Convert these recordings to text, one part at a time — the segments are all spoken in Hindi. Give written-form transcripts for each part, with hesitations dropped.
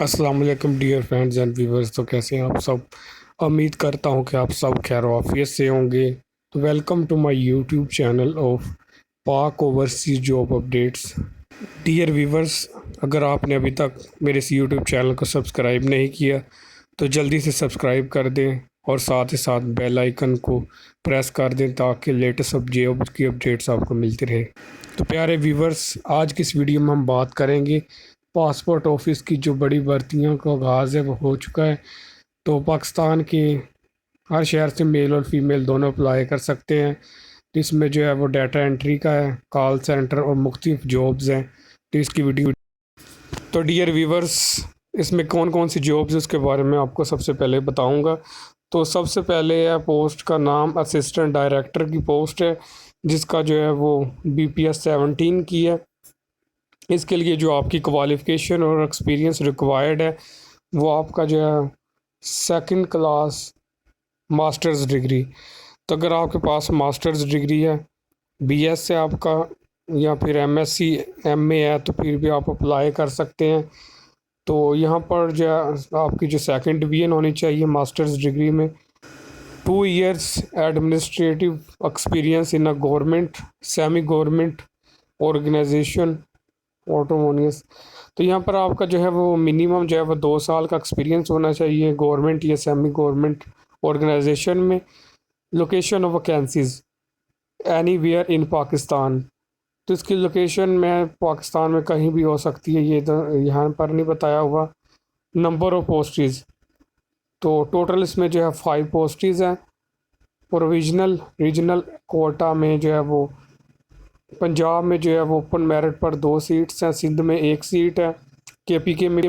अस्सलाम वालेकुम डियर फ्रेंड्स एंड व्यूवर्स। तो कैसे हैं आप सब? उम्मीद करता हूं कि आप सब खैर आफियत से होंगे। तो welcome to my YouTube channel of Pak overseas job updates. Dear viewers, अगर आपने अभी तक मेरे इस यूट्यूब चैनल को सब्सक्राइब नहीं किया तो जल्दी से सब्सक्राइब कर दें और साथ ही साथ बेल आइकन को प्रेस कर दें ताकि लेटेस्ट जॉब की अपडेट्स आपको मिलती रहे। तो प्यारे व्यूवर्स, आज की इस वीडियो में हम बात करेंगे पासपोर्ट ऑफिस की जो बड़ी भर्तियों का आगाज़ है वो हो चुका है। तो पाकिस्तान के हर शहर से मेल और फीमेल दोनों अप्लाई कर सकते हैं। तो इसमें जो है वो डाटा एंट्री का है, कॉल सेंटर और मुख्तलिफ जॉब्स हैं। तो इसकी वीडियो, तो डियर व्यूवर्स, इसमें कौन कौन सी जॉब्स है उसके बारे में आपको सबसे पहले बताऊंगा। तो सबसे पहले है पोस्ट का नाम असिस्टेंट डायरेक्टर की पोस्ट है, जिसका जो है वो BPS 17 की है। इसके लिए जो आपकी क्वालिफ़िकेशन और एक्सपीरियंस रिक्वायर्ड है वो आपका जो है सेकंड क्लास मास्टर्स डिग्री। तो अगर आपके पास मास्टर्स डिग्री है, BS है आपका, या फिर MSc MA है, तो फिर भी आप अप्लाई कर सकते हैं। तो यहाँ पर जो है आपकी जो सेकंड डिवीजन होनी चाहिए मास्टर्स डिग्री में। 2 years administrative experience in a government semi government organisation autonomous. तो यहाँ पर आपका जो है वो मिनिमम जो है वो 2 साल का एक्सपीरियंस होना चाहिए गवर्नमेंट या सेमी गवर्नमेंट ऑर्गेनाइजेशन में। Location of vacancies anywhere in Pakistan. तो इसकी लोकेशन में पाकिस्तान में कहीं भी हो सकती है, ये तो यहाँ पर नहीं बताया हुआ। नंबर ऑफ पोस्टेज, तो टोटल इसमें जो है 5 पोस्टेज हैं। प्रोविजनल रीजनल कोटा में जो है वो पंजाब में जो है वो ओपन मेरिट पर 2 सीट्स हैं, सिंध में 1 सीट है, KPK में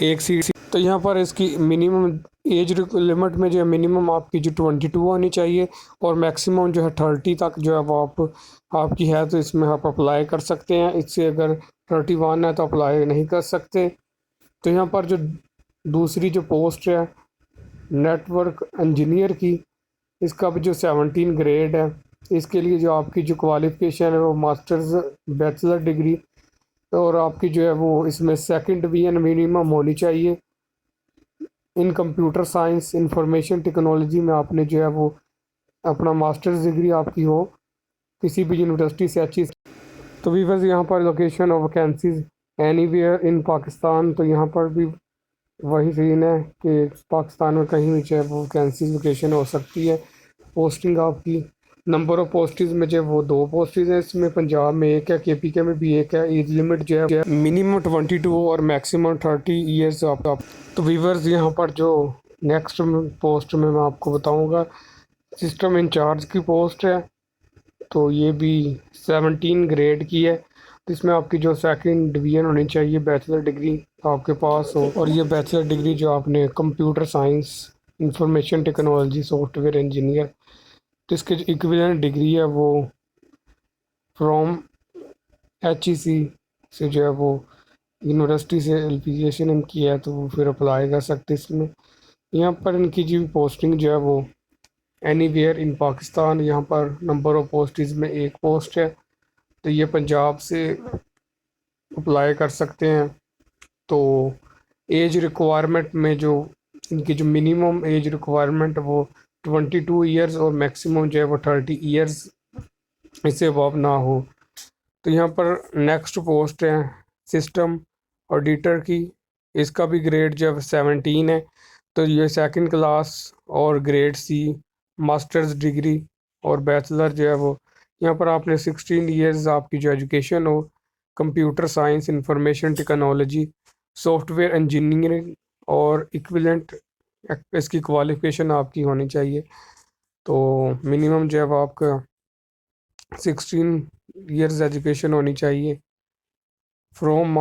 1 सीट। तो यहाँ पर इसकी मिनिमम एज लिमिट में जो है मिनिमम आपकी जो 22 होनी चाहिए और मैक्सिमम जो है 30 तक जो है वो आपकी है। तो इसमें आप अप्लाई कर सकते हैं। इससे अगर 31 है तो अप्लाई नहीं कर सकते। तो यहाँ पर जो दूसरी जो पोस्ट है नेटवर्क इंजीनियर की, इसका भी जो 17 ग्रेड है। इसके लिए जो आपकी जो क्वालिफ़िकेशन है वो मास्टर्स बैचलर डिग्री, और आपकी जो है वो इसमें सेकंड डिवीजन मिनिमम होनी चाहिए। इन कंप्यूटर साइंस इंफॉर्मेशन टेक्नोलॉजी में आपने जो है वो अपना मास्टर्स डिग्री आपकी हो किसी भी यूनिवर्सिटी से अच्छी। तो वीवर्स, यहाँ पर location of vacancies anywhere in Pakistan. तो यहाँ पर भी वही सीन है कि पाकिस्तान में कहीं भी जो है वो वैकेंसीज लोकेशन हो सकती है। पोस्टिंग आपकी नंबर ऑफ पोस्टेज में जो है वो 2 पोस्टेज हैं। इसमें पंजाब में 1 है, KPK में भी 1 है। एज लिमिट जो है मिनिमम 22 और मैक्सिमम 30 ईयर्स आप। तो वीवर्स, यहाँ पर जो नेक्स्ट पोस्ट में मैं आपको बताऊँगा सिस्टम इंचार्ज की पोस्ट है। तो ये भी 17 ग्रेड की है। तो इसमें आपकी जो सेकंड डिवीजन होनी चाहिए, बैचलर डिग्री आपके पास हो, और ये बैचलर डिग्री जो आपने computer science information technology software engineer. तो इसके जो इक्विवेलेंट डिग्री है वो फ्रॉम HEC से जो है वो यूनिवर्सिटी से एप्लीकेशन इनकी है, तो वो फिर अप्लाई कर सकते इसमें। यहाँ पर इनकी जो पोस्टिंग जो है वो एनीवेयर इन पाकिस्तान। यहाँ पर नंबर ऑफ पोस्टेज में 1 पोस्ट है। तो ये पंजाब से अप्लाई कर सकते हैं। तो एज रिक्वायरमेंट में जो इनकी जो मिनिमम एज रिक्वायरमेंट वो 22 ईयर्स और मैक्सिमम जो है वो 30 ईयर्स, इससे अबव ना हो। तो यहाँ पर नेक्स्ट पोस्ट है सिस्टम ऑडिटर की। इसका भी ग्रेड जो है 17 है। तो ये सेकंड क्लास और ग्रेड C मास्टर्स डिग्री और बैचलर जो है वो, यहाँ पर आपने 16 ईयर्स आपकी जो एजुकेशन हो computer science information technology software engineering और इक्विवेलेंट इसकी क्वालिफिकेशन आपकी होनी चाहिए। तो मिनिमम जो है वो आपका 16 ईयर्स एजुकेशन होनी चाहिए from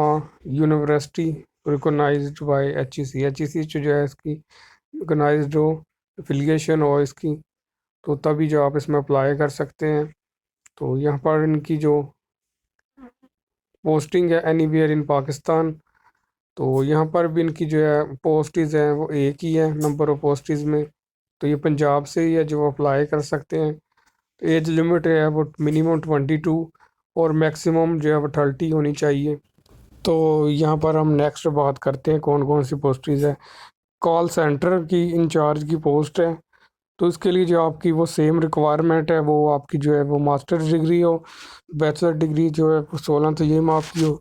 university recognized by HEC जो है इसकी रिकोगनाइज्ड हो, एफिलिएशन हो इसकी, तो तभी जो आप इसमें अप्लाई कर सकते हैं। तो यहाँ पर इनकी जो पोस्टिंग है एनीवेयर इन पाकिस्तान। तो यहाँ पर भी इनकी जो है पोस्टेज हैं वो एक ही है नंबर ऑफ पोस्टेज में। तो ये पंजाब से ही है जो अप्लाई कर सकते हैं। तो एज लिमिट है वो मिनिमम 22 और मैक्सिमम जो है वो 30 होनी चाहिए। तो यहाँ पर हम नेक्स्ट बात करते हैं कौन कौन सी पोस्टेज है। कॉल सेंटर की इंचार्ज की पोस्ट है। तो इसके लिए जो आपकी वो सेम रिक्वायरमेंट है, वो आपकी जो है वो मास्टर्स डिग्री हो, बैचलर डिग्री जो है वो 16 तो ये मार्क्स की हो,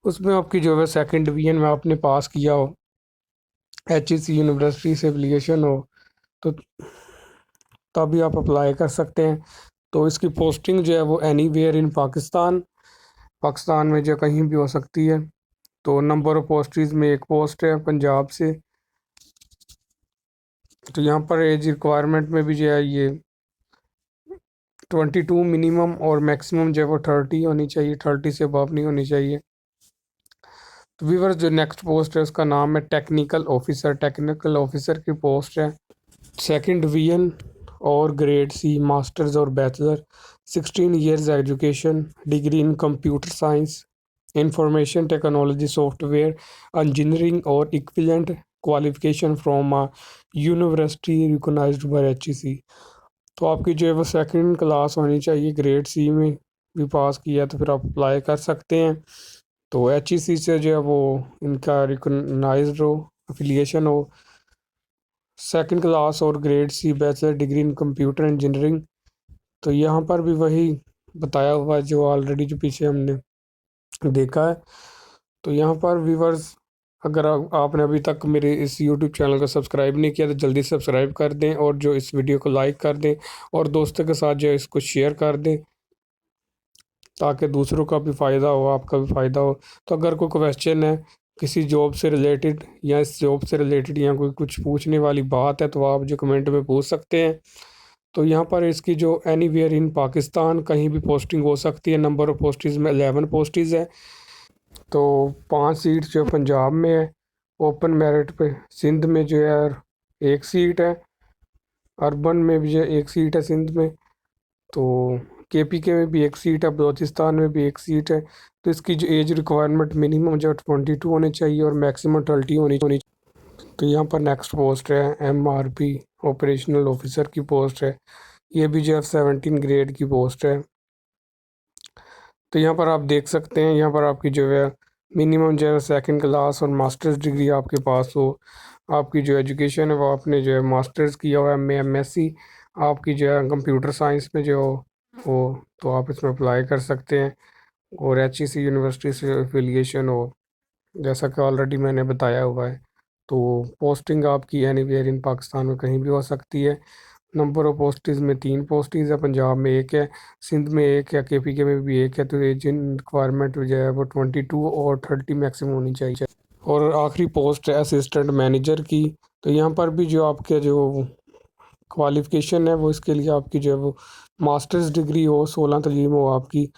उसमें आपकी जो है सेकंड डिवीजन में आपने पास किया हो, HEC यूनिवर्सिटी से एफिलिएशन हो, तो तभी आप अप्लाई कर सकते हैं। तो इसकी पोस्टिंग जो है वो any where in Pakistan, Pakistan में जो कहीं भी हो सकती है। तो नंबर ऑफ पोस्टेज में एक पोस्ट है पंजाब से। तो यहाँ पर एज रिक्वायरमेंट में भी जो है ये 22 मिनिमम और मैक्सिमम जो है वो 30 होनी चाहिए, 30 से अबव नहीं होनी चाहिए। तो व्यूअर्स जो नेक्स्ट पोस्ट है उसका नाम है टेक्निकल ऑफिसर। टेक्निकल ऑफिसर की पोस्ट है सेकंड डिवीजन और ग्रेड सी, मास्टर्स और bachelor, 16 years education, degree in computer science, information technology, software engineering और equivalent qualification from a university recognised by HEC। तो आपकी जो है वो सेकंड क्लास होनी चाहिए, ग्रेड सी में भी पास किया तो फिर आप अप्लाई कर सकते हैं। तो HEC से जो है वो इनका रिकॉग्नाइज्ड हो, अफिलिएशन हो, सेकंड क्लास और grade C, bachelor degree in computer engineering. तो यहाँ पर भी वही बताया हुआ है जो ऑलरेडी जो पीछे हमने देखा है। तो यहाँ पर व्यूवर्स, अगर आपने अभी तक मेरे इस यूट्यूब चैनल को सब्सक्राइब नहीं किया तो जल्दी सब्सक्राइब कर दें, और जो इस वीडियो को लाइक कर दें और दोस्तों के साथ जो है इसको शेयर कर दें, ताकि दूसरों का भी फ़ायदा हो, आपका भी फ़ायदा हो। तो अगर कोई क्वेश्चन है किसी जॉब से रिलेटेड या इस जॉब से रिलेटेड या कोई कुछ पूछने वाली बात है, तो आप जो कमेंट में पूछ सकते हैं। तो यहाँ पर इसकी जो एनीवेयर इन पाकिस्तान कहीं भी पोस्टिंग हो सकती है। नंबर ऑफ पोस्टेज में 11 पोस्टेज है। तो 5 सीट जो पंजाब में है ओपन मेरिट पे, सिंध में जो है एक सीट है, अर्बन में भी जो है एक सीट है सिंध में, तो KPK में भी एक सीट है, बलोचिस्तान में भी एक सीट है। तो इसकी जो एज रिक्वायरमेंट मिनिमम जो 22 होनी चाहिए और मैक्सिमम 30 होनी। तो यहाँ पर नेक्स्ट पोस्ट है MRP ऑपरेशनल ऑफिसर की पोस्ट है। ये भी जो है 17 ग्रेड की पोस्ट है। तो यहाँ पर आप देख सकते हैं, यहाँ पर आपकी जो है मिनिमम जो है सेकंड क्लास और मास्टर्स डिग्री आपके पास हो, आपकी जो एजुकेशन है वो आपने जो है मास्टर्स किया हुआ है, MSc, आपकी जो है कंप्यूटर साइंस में जो हो तो आप इसमें अप्लाई कर सकते हैं, और HEC यूनिवर्सिटी से एफिलिएशन हो, जैसा कि ऑलरेडी मैंने बताया हुआ है। तो पोस्टिंग आपकी एनीवेयर इन पाकिस्तान में कहीं भी हो सकती है। नंबर ऑफ पोस्टेज में 3 पोस्टेज है, पंजाब में एक है, सिंध में एक है, KPK में भी एक है। तो एज रिक्वायरमेंट जो है वो 22 और 30 मैक्सिमम होनी चाहिए। और आखिरी पोस्ट है असिस्टेंट मैनेजर की। तो यहाँ पर भी जो आपके जो क्वालिफ़िकेशन है वो इसके लिए आपकी जो है वो मास्टर्स डिग्री हो, 16 तलीम हो आपकी,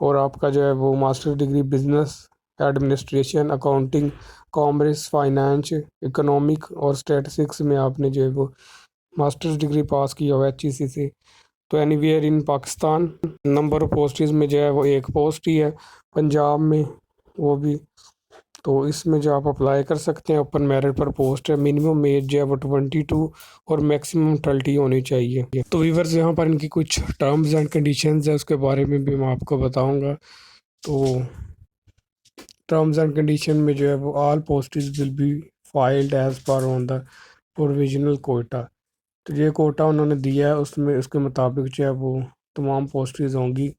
और आपका जो है वो masters degree business administration, accounting, commerce, finance, economic और स्टैटिस्टिक्स में आपने जो है वो मास्टर्स डिग्री पास किया हुआ है HEC से। तो anywhere in Pakistan. Number of postage में जो है वो एक पोस्ट ही है पंजाब में, वो भी। तो इसमें जो आप अप्लाई कर सकते हैं, ओपन मेरिट पर पोस्ट है, मिनिमम एज जो है वो 22 और मैक्सिमम 30 होनी चाहिए। तो व्यूअर्स यहाँ पर इनकी कुछ टर्म्स एंड कंडीशंस है, उसके बारे में भी मैं आपको बताऊंगा। तो टर्म्स एंड कंडीशन में जो है वो all postage will be filled as per on the provisional quota. तो ये कोटा उन्होंने दिया है, उसमें उसके मुताबिक जो है वो तमाम पोस्टेज होंगी।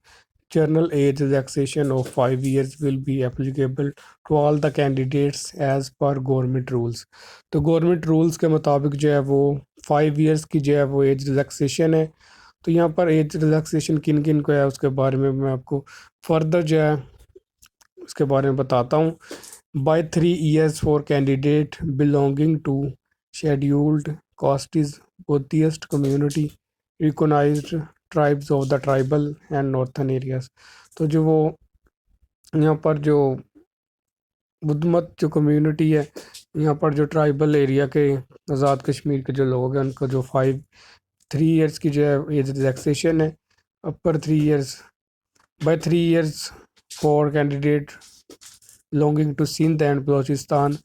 General age relaxation of 5 years will be applicable to all the candidates as per government rules. तो गवर्नमेंट रूल्स के मुताबिक जो है वो 5 years की जो है वो एज रिलैक्सेशन है। तो यहाँ पर एज रिलैक्सेशन किन किन को है उसके बारे में मैं आपको फर्दर जो है उसके बारे में बताता हूँ। By 3 years for candidate belonging to scheduled castes Buddhist community recognised tribes of the tribal and northern areas. तो जो वो यहाँ पर जो बुद्धमत जो कम्युनिटी है, यहाँ पर जो ट्राइबल एरिया के आज़ाद कश्मीर के जो लोग हैं उनको जो 3 years की जो है एज रिलैक्सेशन है, upper 3 years, by 3 years for candidate belonging to Sindh and Balochistan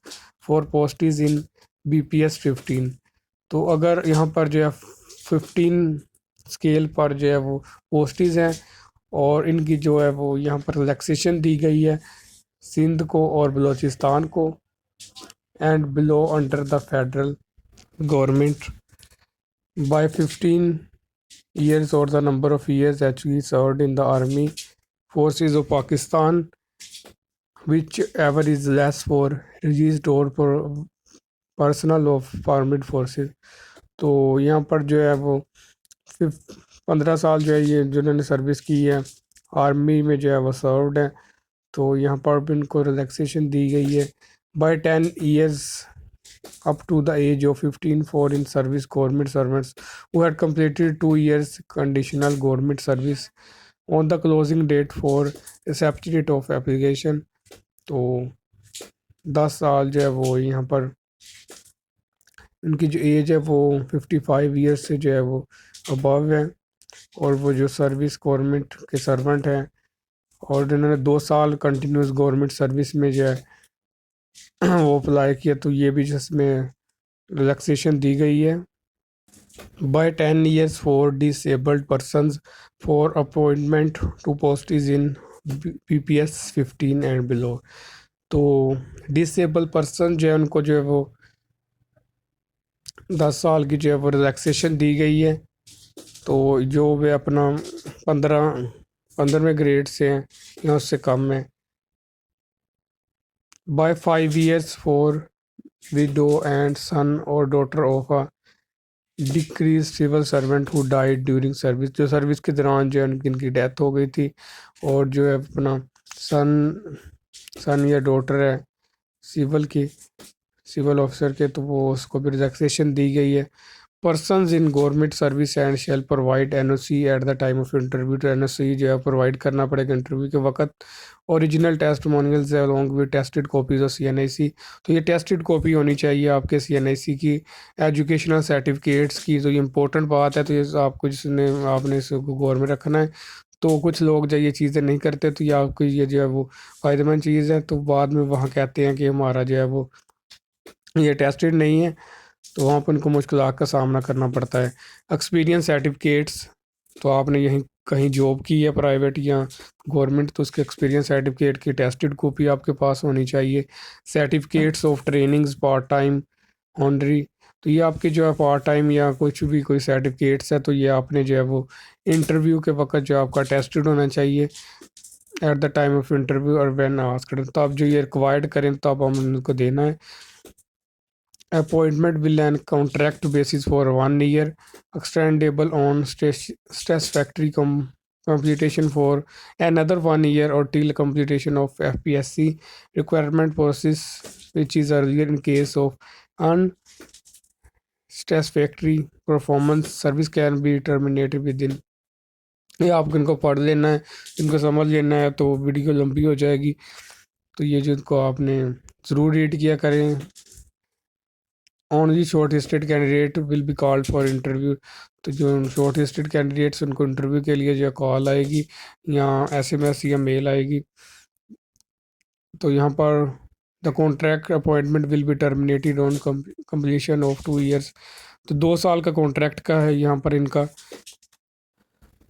for postage in BPS 15। तो अगर यहाँ पर जो है 15 स्केल पर जो है वो पोस्टेज हैं और इनकी जो है वो यहाँ पर रिलैक्सेशन दी गई है सिंध को और बलूचिस्तान को, and below under the federal government by 15 years or the number of years actually served in the army forces of Pakistan, whichever is less for released or for personnel of armed forces. तो यहाँ पर जो है वो 15 साल जो है ये जिन्होंने सर्विस की है आर्मी में जो है वो सर्व्ड है, तो यहाँ पर भी इनको रिलैक्सेशन दी गई है bye 10 years up to the age of 15 for in service government servants who had completed 2 years conditional government service on the closing date for accepted of application। तो 10 साल जो है वो यहाँ पर उनकी जो एज है वो 55 ईयर्स से जो है वो अबव है, और वो जो सर्विस गवर्नमेंट के सर्वेंट हैं और जिन्होंने 2 साल कंटिन्यूस गवर्नमेंट सर्विस में जो है वो अप्लाई किया, तो ये भी जिसमें रिलैक्सेशन दी गई है bye 10 years for disabled persons for appointment to post is in PPS 15 and below। तो डिसेबल पर्सन जो है उनको जो है वो 10 साल की जो है वो रिलैक्सेशन दी गई है, तो जो वे अपना 15वें ग्रेड से हैं या उससे कम है bye 5 years for widow and son or daughter of a डिक्रीज civil servant who died during service, जो सर्विस के दौरान जो है जिनकी डेथ हो गई थी और जो है अपना सन या डॉटर है सिविल ऑफिसर के, तो वो उसको भी रिलैक्सेशन दी गई है। Persons in government service and shall provide NOC at the time of interview, तो एनओसी जो है प्रोवाइड करना पड़ेगा इंटरव्यू के वक्त। Original testimonials along with attested copies of CNIC, तो ये टेस्टेड कॉपी होनी चाहिए आपके सीएनआईसी की। एजुकेशनल सर्टिफिकेट्स की तो ये इंपॉर्टेंट बात है, तो ये आपको जिसने आपने इसको गौर में रखना है। तो कुछ लोग जब ये चीज़ें नहीं करते तो ये आपको ये जो है वो फ़ायदेमंद चीज़ है, तो बाद में वहाँ कहते हैं कि हमारा जो है वो ये टेस्टेड नहीं है, तो वहाँ पर उनको मुश्किलात का सामना करना पड़ता है। एक्सपीरियंस सर्टिफिकेट्स, तो आपने यहीं कहीं जॉब की है प्राइवेट या गवर्नमेंट, तो उसके एक्सपीरियंस सर्टिफिकेट की टेस्टेड कॉपी आपके पास होनी चाहिए। Certificates of trainings part time honorary, तो ये आपके जो है पार्ट टाइम या कुछ भी कोई सर्टिफिकेट्स है, तो ये आपने जो है वो इंटरव्यू के वक्त जो आपका टेस्टेड होना चाहिए eight the time of interview और व्हेन आस्क्ड, तो आप जो ये रिक्वायर्ड करें तो आप हम उनको देना है। Appointment will on contract basis for 1 year, extendable on satisfactory completion for another 1 year or till completion of FPSC requirement process, which is earlier in case of unsatisfactory performance, service can be terminated within। ये आपको इनको पढ़ लेना है, इनको समझ लेना है, तो वीडियो लंबी हो जाएगी, तो ये जो इनको आपने ज़रूर रीड किया करें। Only short listed candidate will be called for interview, तो जो शॉर्ट लिस्टेड कैंडिडेट्स उनको इंटरव्यू के लिए जो कॉल आएगी या एसएमएस या मेल आएगी। तो यहाँ पर the contract appointment will be terminated on completion of 2 years, तो 2 साल का कॉन्ट्रैक्ट का है यहाँ पर इनका।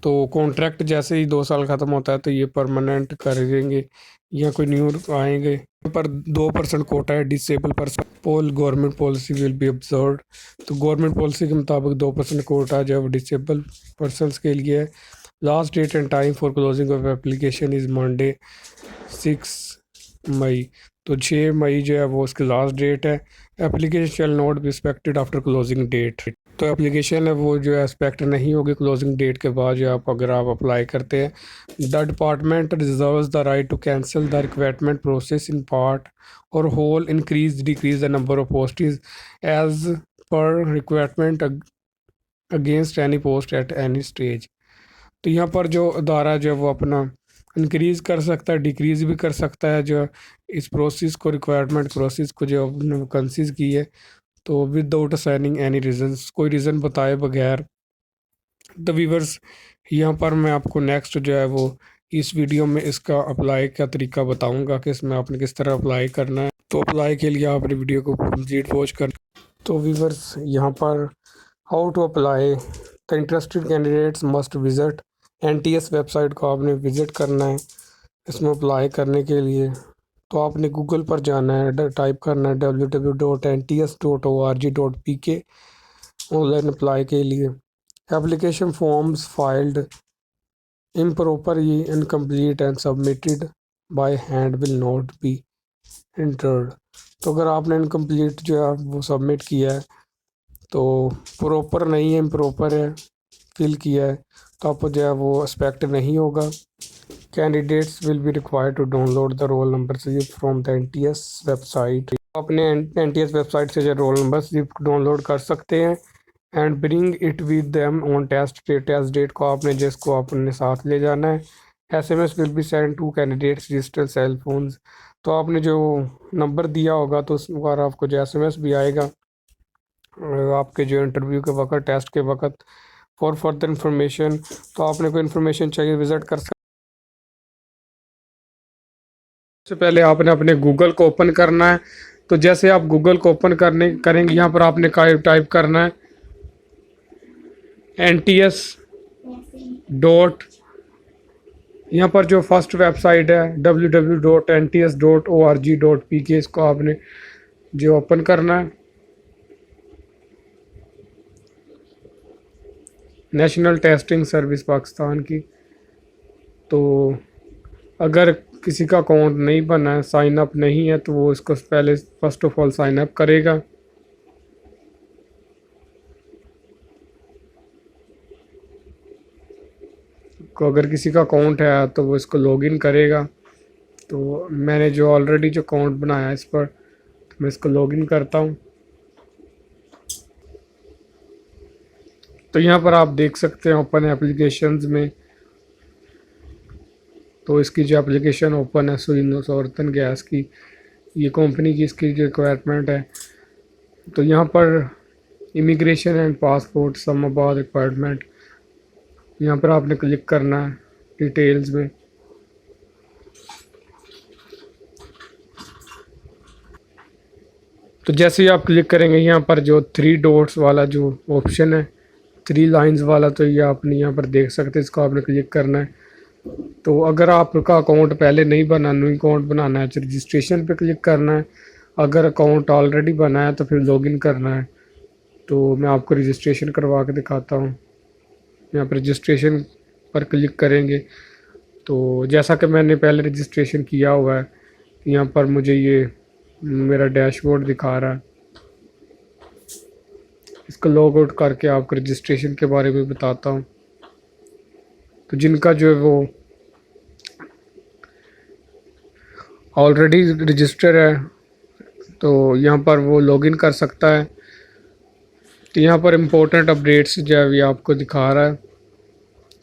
तो कॉन्ट्रैक्ट जैसे ही 2 साल ख़त्म होता है तो ये परमानेंट कर देंगे या कोई न्यू आएंगे। पर 2% कोटा है disable person pool government policy will be observe, तो गवर्नमेंट पॉलिसी के मुताबिक 2% कोटा जो है डिसेबल पर्सनस के लिए है। Last date and time for closing of application is Monday 6 मई, तो 6 मई जो है वो उसकी लास्ट डेट है। Application shall not be expected after closing date, तो एप्लीकेशन है वो जो है एक्सपेक्ट नहीं होगी क्लोजिंग डेट के बाद जो आप अगर आप अप्लाई करते हैं। The department reserves the right to cancel the requirement process in part or whole, increase decrease the number of postage as per requirement against any post at any stage, तो यहाँ पर जो अदारा जो है वो अपना इंक्रीज़ कर सकता है, डिक्रीज़ भी कर सकता है जो इस प्रोसेस को रिक्वायरमेंट प्रोसेस को जो कंसीज की है, तो विदाउट असाइनिंग एनी रीजंस, कोई रीज़न बताए बगैर। द व्यूअर्स, यहाँ पर मैं आपको नेक्स्ट जो है वो इस वीडियो में इसका अप्लाई का तरीका बताऊंगा कि इसमें आपने किस तरह अप्लाई करना है। तो अप्लाई के लिए आपने वीडियो को कंप्लीट वॉच कर। तो व्यूअर्स, यहाँ पर how to apply, the interested candidates must visit NTS website को आपने विज़िट करना है इसमें अप्लाई करने के लिए। तो आपने गूगल पर जाना है, टाइप करना है www.nts.org.pk ऑनलाइन अप्लाई के लिए। Application forms filed improperly, incomplete and submitted by hand will not be entered। तो अगर आपने इनकम्प्लीट जो है वो सबमिट किया है तो प्रॉपर नहीं है, इम्प्रॉपर है, फिल किया है तो आपको जो है वो एक्सपेक्ट नहीं होगा। Candidates will be required to download the roll number slip from the NTS website. अपने एनटीएस वेबसाइट से जो रोल नंबर स्लिप डाउनलोड कर सकते हैं and bring it with them on test date को आपने जिसको अपने साथ ले जाना है। SMS will be send to candidates digital cell phones. तो आपने जो नंबर दिया होगा तो उस बार आपको जो एसएमएस भी आएगा आपके जो इंटरव्यू के वक्त, टेस्ट के वक्त। फॉर फर्दर इंफॉर्मेशन, तो आपने कोई इन्फॉर्मेशन चाहिए विज़िट कर सकते। सबसे पहले आपने अपने गूगल को ओपन करना है। तो जैसे आप गूगल को ओपन करेंगे यहाँ पर आपने टाइप करना है NTS डॉट, यहाँ पर जो फर्स्ट वेबसाइट है www.nts.org.pk, इसको आपने जो ओपन करना है। नेशनल टेस्टिंग सर्विस पाकिस्तान की। तो अगर किसी का अकाउंट नहीं बना है, साइन अप नहीं है, तो वो इसको पहले first of all sign up करेगा। को अगर किसी का अकाउंट है तो वो इसको लॉगिन करेगा। तो मैंने जो ऑलरेडी जो अकाउंट बनाया है इस पर, तो मैं इसको लॉगिन करता हूँ। तो यहाँ पर आप देख सकते हैं ओपन एप्लीकेशंस में, तो इसकी जो एप्लीकेशन ओपन है सुइनोसोर्तन गैस की, ये कंपनी की इसकी जो रिक्वायरमेंट है। तो यहाँ पर immigration and passport Islamabad requirement, यहाँ पर आपने क्लिक करना है डिटेल्स में। तो जैसे ही आप क्लिक करेंगे यहाँ पर जो 3 डॉट्स वाला जो ऑप्शन है, 3 लाइंस वाला, तो ये आपने यहाँ पर देख सकते हैं, इसको आपने क्लिक करना है। तो अगर आपका अकाउंट पहले नहीं बना, न्यू अकाउंट बनाना है तो रजिस्ट्रेशन पे क्लिक करना है। अगर अकाउंट ऑलरेडी बना है तो फिर लॉगिन करना है। तो मैं आपको रजिस्ट्रेशन करवा के दिखाता हूँ। यहाँ पर रजिस्ट्रेशन पर क्लिक करेंगे तो जैसा कि मैंने पहले रजिस्ट्रेशन किया हुआ है, यहाँ पर मुझे ये मेरा डैशबोर्ड दिखा रहा है। इसको लॉग आउट करके आपको रजिस्ट्रेशन के बारे में बताता हूँ। तो जिनका जो है वो ऑलरेडी रजिस्टर है तो यहाँ पर वो लॉगिन कर सकता है। तो यहाँ पर इम्पोर्टेंट अपडेट्स जो है ये आपको दिखा रहा है,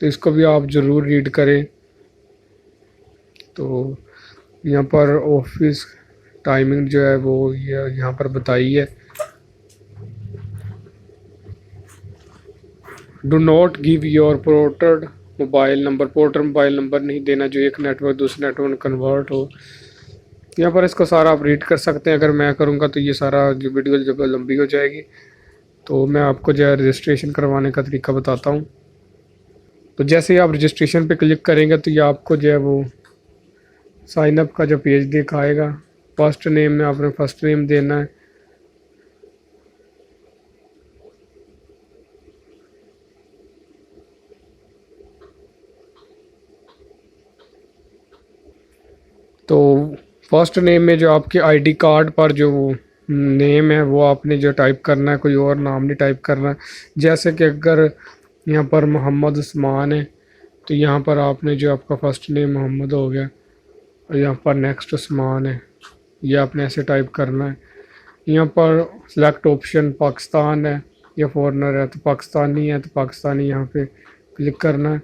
तो इसको भी आप ज़रूर रीड करें। तो यहाँ पर ऑफिस टाइमिंग जो है वो ये यहाँ पर बताई है। Do not give your ported mobile number, porter mobile number नहीं देना जो एक नेटवर्क दूसरे नेटवर्क में कन्वर्ट हो। यहाँ पर इसको सारा आप रीड कर सकते हैं। अगर मैं करूँगा तो ये सारा जो वीडियो जब लंबी हो जाएगी, तो मैं आपको जो है रजिस्ट्रेशन करवाने का तरीका बताता हूँ। तो जैसे ही आप रजिस्ट्रेशन पे क्लिक करेंगे तो ये आपको जो है वो साइन अप का जो पेज दिखाएगा। फर्स्ट नेम में आपने फर्स्ट नेम देना है। तो फर्स्ट नेम में जो आपके आईडी कार्ड पर जो नेम है वो आपने जो टाइप करना है, कोई और नाम नहीं टाइप करना। जैसे कि अगर यहाँ पर मोहम्मद उस्मान है तो यहाँ पर आपने जो आपका फर्स्ट नेम मोहम्मद हो गया और यहाँ पर नेक्स्ट उस्मान है, ये आपने ऐसे टाइप करना है। यहाँ पर सिलेक्ट ऑप्शन पाकिस्तान है या फॉरेनर है, तो पाकिस्तानी है तो पाकिस्तानी यहाँ पे क्लिक करना है।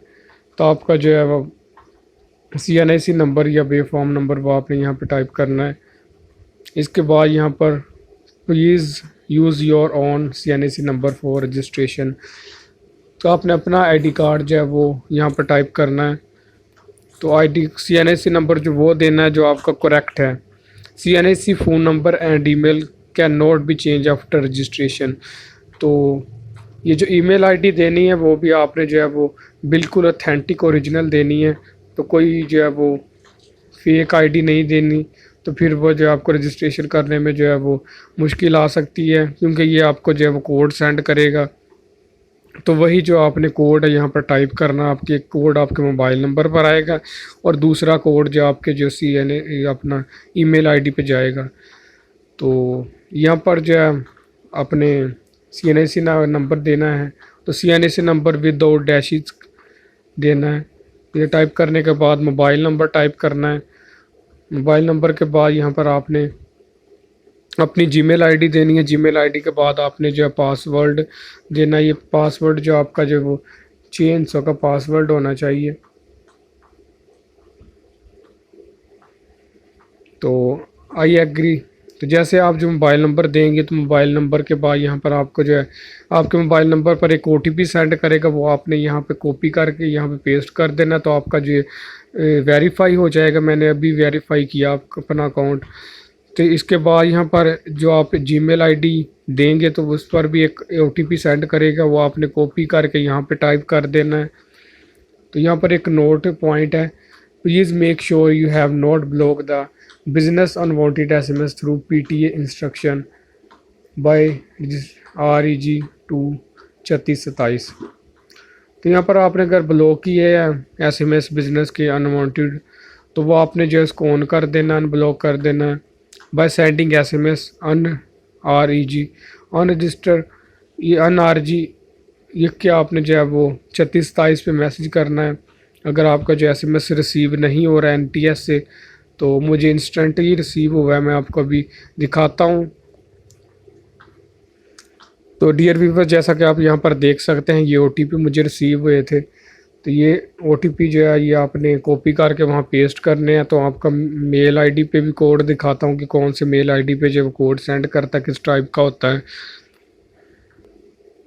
तो आपका जो है वो CNIC नंबर या बे फॉर्म नंबर वो आपने यहाँ पे टाइप करना है। इसके बाद यहाँ पर please use your own CNIC number for registration, तो आपने अपना आईडी कार्ड जो है वो यहाँ पर टाइप करना है। तो CNIC नंबर जो वो देना है जो आपका करेक्ट है। CNIC phone number and email can not be change after registration. तो ये जो ईमेल आईडी देनी है वो भी आपने जो है वो बिल्कुल ऑथेंटिक ओरिजिनल देनी है। तो कोई जो है वो फेक आईडी नहीं देनी। तो फिर वो जो आपको रजिस्ट्रेशन करने में जो है वो मुश्किल आ सकती है, क्योंकि ये आपको जो है वो कोड सेंड करेगा। तो वही जो आपने कोड है यहाँ पर टाइप करना, आपके कोड आपके मोबाइल नंबर पर आएगा और दूसरा कोड जो आपके जो CNA अपना ईमेल आईडी पे जाएगा। तो यहाँ पर जो है अपने CNAC नंबर देना है, तो CNAC नंबर विदाउट डैशेस देना है। ये टाइप करने के बाद मोबाइल नंबर टाइप करना है। मोबाइल नंबर के बाद यहाँ पर आपने अपनी जीमेल आईडी देनी है। जीमेल आईडी के बाद आपने जो है पासवर्ड देना है। ये पासवर्ड जो आपका जो वो चेंज का पासवर्ड होना चाहिए। तो आई एग्री। तो जैसे आप जो मोबाइल नंबर देंगे तो मोबाइल नंबर के बाद यहाँ पर आपको जो है आपके मोबाइल नंबर पर एक OTP सेंड करेगा, वो आपने यहाँ पे कॉपी करके यहाँ पे पेस्ट कर देना। तो आपका जो वेरीफाई हो जाएगा। मैंने अभी वेरीफाई किया आपका अपना अकाउंट। तो इसके बाद यहाँ पर जो आप जीमेल आईडी देंगे तो उस पर भी एक OTP सेंड करेगा, वो आपने कॉपी करके यहाँ पे टाइप कर देना है। तो यहाँ पर एक नोट पॉइंट है, please make sure you have not block the business unwanted SMS through PTA instruction by REG 2-3627। तो यहाँ पर आपने अगर ब्लॉक किए हैं SMS बिजनेस के अनवांटेड, तो वो आपने जो है इसको ऑन कर देना, अनब्लॉक कर देना है by sending SMS REG unregister. ये NRG ये क्या आपने जो है वो 3627 पे मैसेज करना है। अगर आपका जो SMS रिसीव नहीं हो रहा है NTS से, तो मुझे इंस्टेंटली रिसीव हुआ है, मैं आपको अभी दिखाता हूँ। तो डियर व्यूवर, जैसा कि आप यहाँ पर देख सकते हैं ये OTP मुझे रिसीव हुए थे। तो ये OTP जो है ये आपने कॉपी करके वहाँ पेस्ट करने हैं। तो आपका मेल आईडी पे भी कोड दिखाता हूँ कि कौन से मेल आईडी पे जो कोड सेंड करता है किस टाइप का होता है।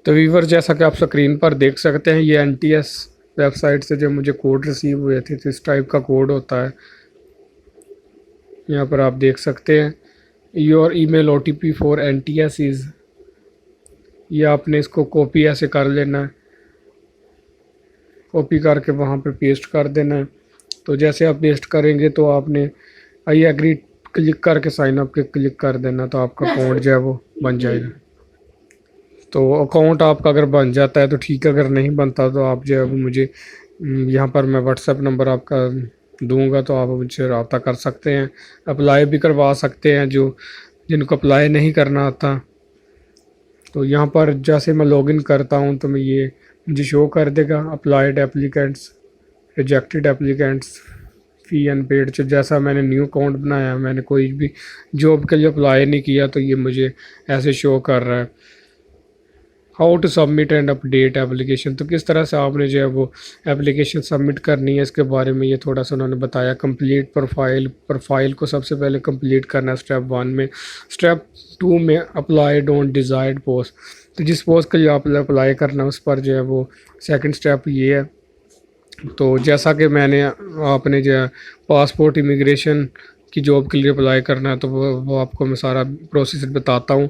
तो व्यूवर, जैसा कि आप स्क्रीन पर देख सकते हैं ये NTS वेबसाइट से जो मुझे कोड रिसीव हुए थे, तो इस टाइप का कोड होता है। यहाँ पर आप देख सकते हैं your email OTP for NTS is. ये आपने इसको कॉपी ऐसे कर लेना है, कॉपी करके वहाँ पे पेस्ट कर देना है। तो जैसे आप पेस्ट करेंगे तो आपने आई एग्री क्लिक करके साइन अप के क्लिक कर देना, तो आपका अकाउंट जो है वो बन जाएगा। तो अकाउंट आपका अगर बन जाता है तो ठीक है, अगर नहीं बनता तो आप जो है वो मुझे यहाँ पर मैं WhatsApp नंबर आपका दूंगा, तो आप मुझसे रब्ता कर सकते हैं। अप्लाई भी करवा सकते हैं जो जिनको अप्लाई नहीं करना आता। तो यहाँ पर जैसे मैं लॉगिन करता हूँ तो मैं ये मुझे शो कर देगा अप्लाइड एप्लीकेंट्स, रिजेक्टेड एप्लीकेंट्स, फ़ी अनपेड। तो जैसा मैंने न्यू अकाउंट बनाया, मैंने कोई भी जॉब के लिए अप्लाई नहीं किया, तो ये मुझे ऐसे शो कर रहा है। How to submit and update application, तो किस तरह से आपने जो है वो एप्लीकेशन सबमिट करनी है, इसके बारे में ये थोड़ा सा उन्होंने बताया। कंप्लीट प्रोफाइल को सबसे पहले कंप्लीट करना है स्टेप 1 में। स्टेप 2 में अप्लाइड ऑन डिज़ायर्ड पोस्ट, तो जिस पोस्ट के लिए आप अप्लाई करना है उस पर जो है वो सेकंड स्टेप ये है। तो जैसा कि मैंने आपने जो है पासपोर्ट इमिग्रेशन की जॉब के लिए अप्लाई करना है, तो वो आपको मैं सारा प्रोसेस बताता हूँ।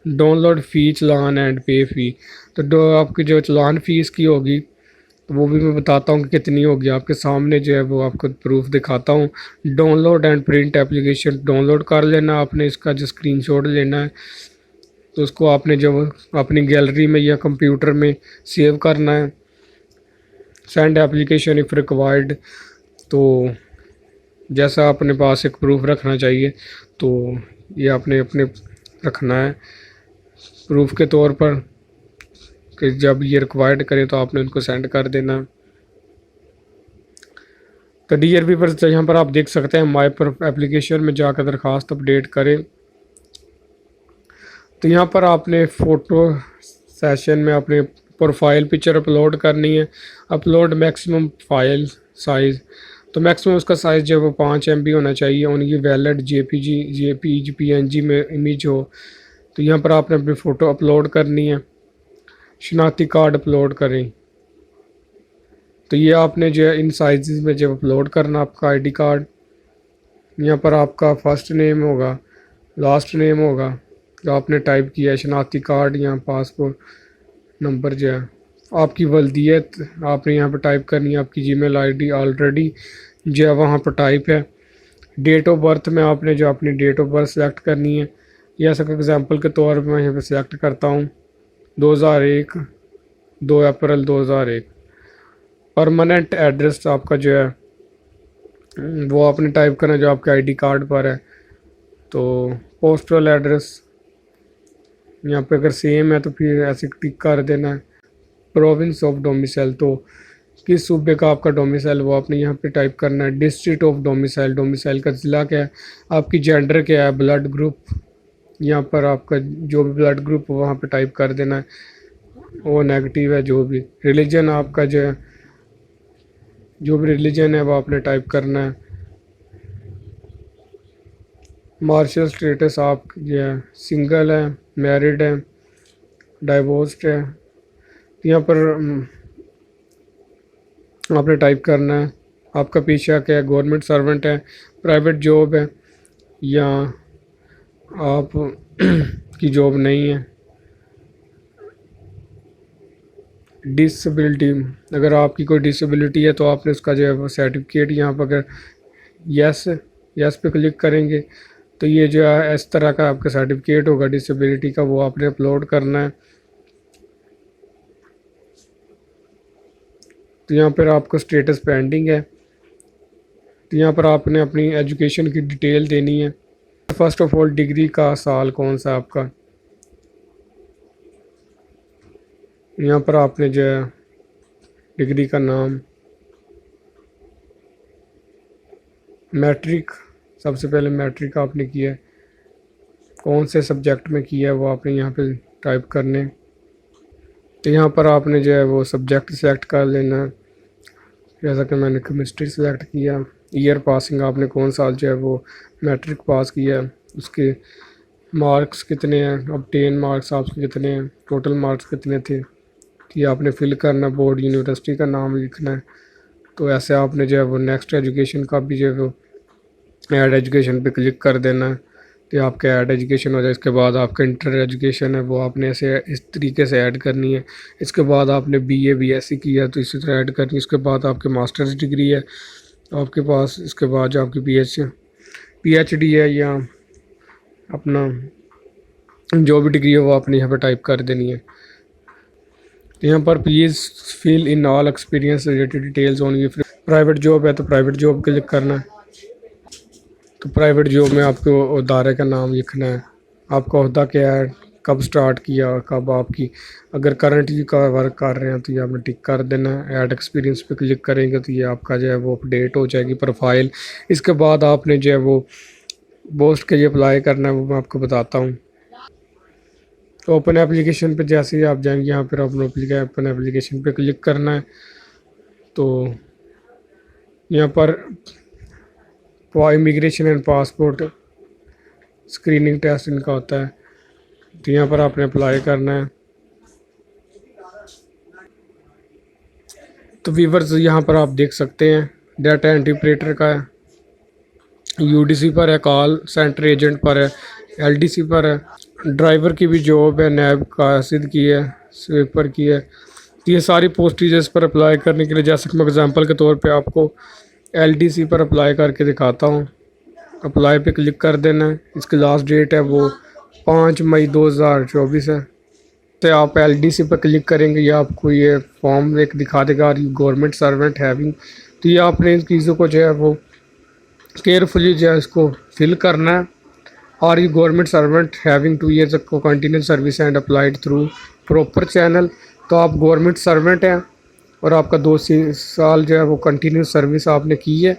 डाउनलोड फ़ी, चलान एंड पे फ़ी, तो आपकी जो चलान फ़ीस की होगी तो वो भी मैं बताता हूँ कि कितनी होगी। आपके सामने जो है वो आपको प्रूफ दिखाता हूँ। Download and print application, download कर लेना आपने, इसका जो स्क्रीनशॉट लेना है तो उसको आपने जो अपनी गैलरी में या कंप्यूटर में सेव करना है। सेंड एप्लीकेशन इफ़ रिक्वायर्ड, तो जैसा अपने पास एक प्रूफ रखना चाहिए, तो ये आपने अपने रखना है प्रूफ के तौर पर कि जब ये रिक्वायर्ड करें तो आपने उनको सेंड कर देना। तो डियर व्यूअर्स, यहाँ पर आप देख सकते हैं माई एप्लीकेशन में जाकर दरख्वास्त अपडेट करें। तो यहाँ पर आपने फ़ोटो सेशन में अपने प्रोफाइल पिक्चर अपलोड करनी है। अपलोड मैक्सिमम फाइल साइज़, तो मैक्सिमम उसका साइज़ जो है वो 5 MB होना चाहिए। उनकी वैलिड JPG PNG में इमेज हो। तो यहाँ पर आपने अपनी फ़ोटो अपलोड करनी है। शनाख्ती कार्ड अपलोड करें, तो ये आपने जो है इन साइज़ में जब अपलोड करना आपका ID कार्ड। यहाँ पर आपका फ़र्स्ट नेम होगा, लास्ट नेम होगा जो आपने टाइप किया है, शनाख्ती कार्ड या पासपोर्ट नंबर जो है, आपकी वल्दियत आपने यहाँ पर टाइप करनी है। आपकी जीमेल ID ऑलरेडी जो है वहाँ पर टाइप है। डेट ऑफ बर्थ में आपने जो अपनी डेट ऑफ बर्थ सेलेक्ट करनी है, या ऐसा एग्जांपल के तौर पर मैं यहाँ पे सेलेक्ट करता हूँ 2001, 2 अप्रैल 2001। परमानेंट एड्रेस आपका जो है वो आपने टाइप करना जो आपके आईडी कार्ड पर है। तो पोस्टल एड्रेस यहाँ पे अगर सेम है तो फिर ऐसे टिक कर देना है। प्रोविंस ऑफ डोमिसाइल, तो किस सूबे का आपका डोमिसाइल वो आपने यहाँ पे टाइप करना है। डिस्ट्रिक्ट ऑफ डोमिसाइल, डोमिसाइल का ज़िला क्या है, आपकी जेंडर क्या है, ब्लड ग्रुप, यहाँ पर आपका जो भी ब्लड ग्रुप वहाँ पे टाइप कर देना है, वो नेगेटिव है जो भी। रिलीजन आपका जो भी रिलीजन है वो आपने टाइप करना है। मार्शल स्टेटस आप जो है सिंगल है, मैरिड है, डाइवोर्स्ड है, यहाँ पर आपने टाइप करना है। आपका पेशा क्या है, गवर्नमेंट सर्वेंट है, प्राइवेट जॉब है, या आप की जॉब नहीं है। डिसेबिलिटी, अगर आपकी कोई डिसेबिलिटी है तो आपने उसका जो है वो सर्टिफिकेट यहाँ पर अगर यस पे क्लिक करेंगे तो ये जो है इस तरह का आपका सर्टिफिकेट होगा डिसेबिलिटी का, वो आपने अपलोड करना है। तो यहाँ पर आपको स्टेटस पेंडिंग है, तो यहाँ पर आपने अपनी एजुकेशन की डिटेल देनी है। फर्स्ट ऑफ ऑल डिग्री का साल कौन सा आपका, यहाँ पर आपने जो है डिग्री का नाम, मैट्रिक, सबसे पहले मैट्रिक आपने किया है, कौन से सब्जेक्ट में किया है वो आपने यहाँ पे टाइप करने। तो यहाँ पर आपने जो है वो सब्जेक्ट सेलेक्ट कर लेना है, जैसा कि मैंने केमिस्ट्री सेलेक्ट किया। ईयर पासिंग आपने कौन साल जो है वो मैट्रिक पास किया है, उसके मार्क्स कितने हैं, अब 10 मार्क्स आपके कितने हैं, टोटल मार्क्स कितने थे, ये आपने फिल करना। बोर्ड यूनिवर्सिटी का नाम लिखना है। तो ऐसे आपने जो है वो नेक्स्ट एजुकेशन का भी जो है वो ऐड एजुकेशन पे क्लिक कर देना है, तो आपका ऐड एजुकेशन हो जाए। इसके बाद आपका इंटर एजुकेशन है वो आपने ऐसे इस तरीके से ऐड करनी है। इसके बाद आपने बीए बीएससी किया तो इसी तरह ऐड करनी है। इसके बाद आपके मास्टर्स डिग्री है आपके पास, इसके बाद जो आपकी पीएचडी है या अपना जो भी डिग्री है वो आपने यहाँ पर टाइप कर देनी है। तो यहाँ पर please fill in all experience related details only. Private job है तो प्राइवेट जॉब क्लिक करना है। तो प्राइवेट जॉब में आपको इदारे का नाम लिखना है, आपका ओहदा क्या है, कब स्टार्ट किया, कब आपकी, अगर करंटली का वर्क कर रहे हैं तो ये आपने टिक कर देना है। ऐड एक्सपीरियंस पे क्लिक करेंगे तो ये आपका जो है वो अपडेट हो जाएगी प्रोफाइल। इसके बाद आपने जो है वो पोस्ट के लिए अप्लाई करना है, वो मैं आपको बताता हूँ। तो ओपन एप्लीकेशन पे जैसे ही आप जाएंगे यहाँ पर ओपन एप्लीकेशन पे क्लिक करना है। तो यहाँ पर immigration and passport screening test इनका होता है, तो यहाँ पर आपने अप्लाई करना है। तो व्यूअर्स यहाँ पर आप देख सकते हैं डाटा एंट्री ऑपरेटर का है, यूडीसी पर है, कॉल सेंटर एजेंट पर है, एलडीसी पर है, ड्राइवर की भी जॉब है, नैब कासिद की है, स्वीपर की है। तो ये सारी पोस्टेज पर अप्लाई करने के लिए, जैसे कि मैं एग्जांपल के तौर पे आपको एलडीसी पर अप्लाई करके दिखाता हूँ। अप्लाई पे क्लिक कर देना है। इसकी लास्ट डेट है वो 5 मई 2024 है। तो आप एलडीसी पर क्लिक करेंगे या आपको ये फॉर्म एक दिखा देगा गवर्नमेंट सर्वेंट हैविंग। तो ये आपने इन चीज़ों को जो है वो केयरफुली जो है इसको फिल करना है। और ये गवर्नमेंट सर्वेंट हैविंग 2 years को continuous service and applied through proper channel. तो आप गवर्नमेंट सर्वेंट हैं और आपका 2 साल जो है वो कंटिन्यूस सर्विस आपने की है।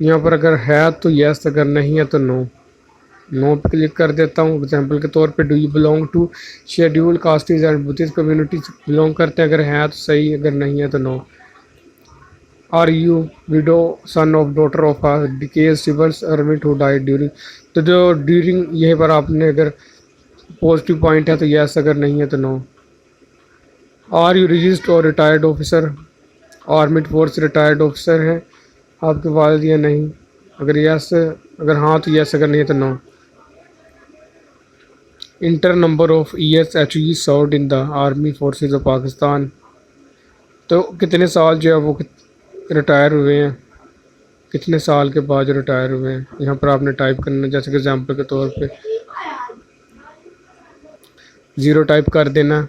यहाँ पर अगर है तो यस, अगर नहीं है तो नो पे क्लिक कर देता हूँ। एग्जांपल के तौर पे do you belong to schedule castes and Buddhist community belong करते हैं, अगर है तो सही, अगर नहीं है तो no. Are you widow son of daughter of डिकेज civils armed who died during. तो जो ड्यूरिंग यहीं पर आपने अगर पॉजिटिव पॉइंट है तो यस, अगर नहीं है तो no. Are you registered or retired officer, armed force retired officer है आपके वालिद या नहीं, अगर यस, अगर हाँ तो यस, अगर नहीं तो no. Enter number of years actually served in the army forces of Pakistan. तो कितने साल जो है वो रिटायर हुए हैं। कितने साल के बाद रिटायर हुए हैं, यहाँ पर आपने टाइप करना है। जैसे कि एग्जांपल के तौर पे 0 टाइप कर देना।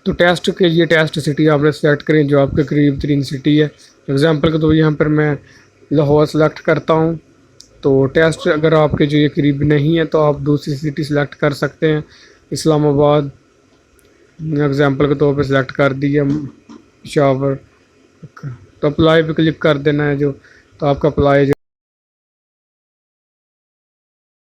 तो टेस्ट के लिए टेस्ट सिटी आपने सेलेक्ट करें जो आपके करीब तरीन सिटी है। एग्जांपल के तौर यहाँ पर मैं लाहौर सेलेक्ट करता हूँ। तो टेस्ट अगर आपके जो ये करीब नहीं है तो आप दूसरी सिटी सेलेक्ट कर सकते हैं, इस्लामाबाद एग्जांपल के तौर पे सिलेक्ट कर दिया, पेशावर। तो अप्लाई पे क्लिक कर देना है जो, तो आपका अप्लाई जो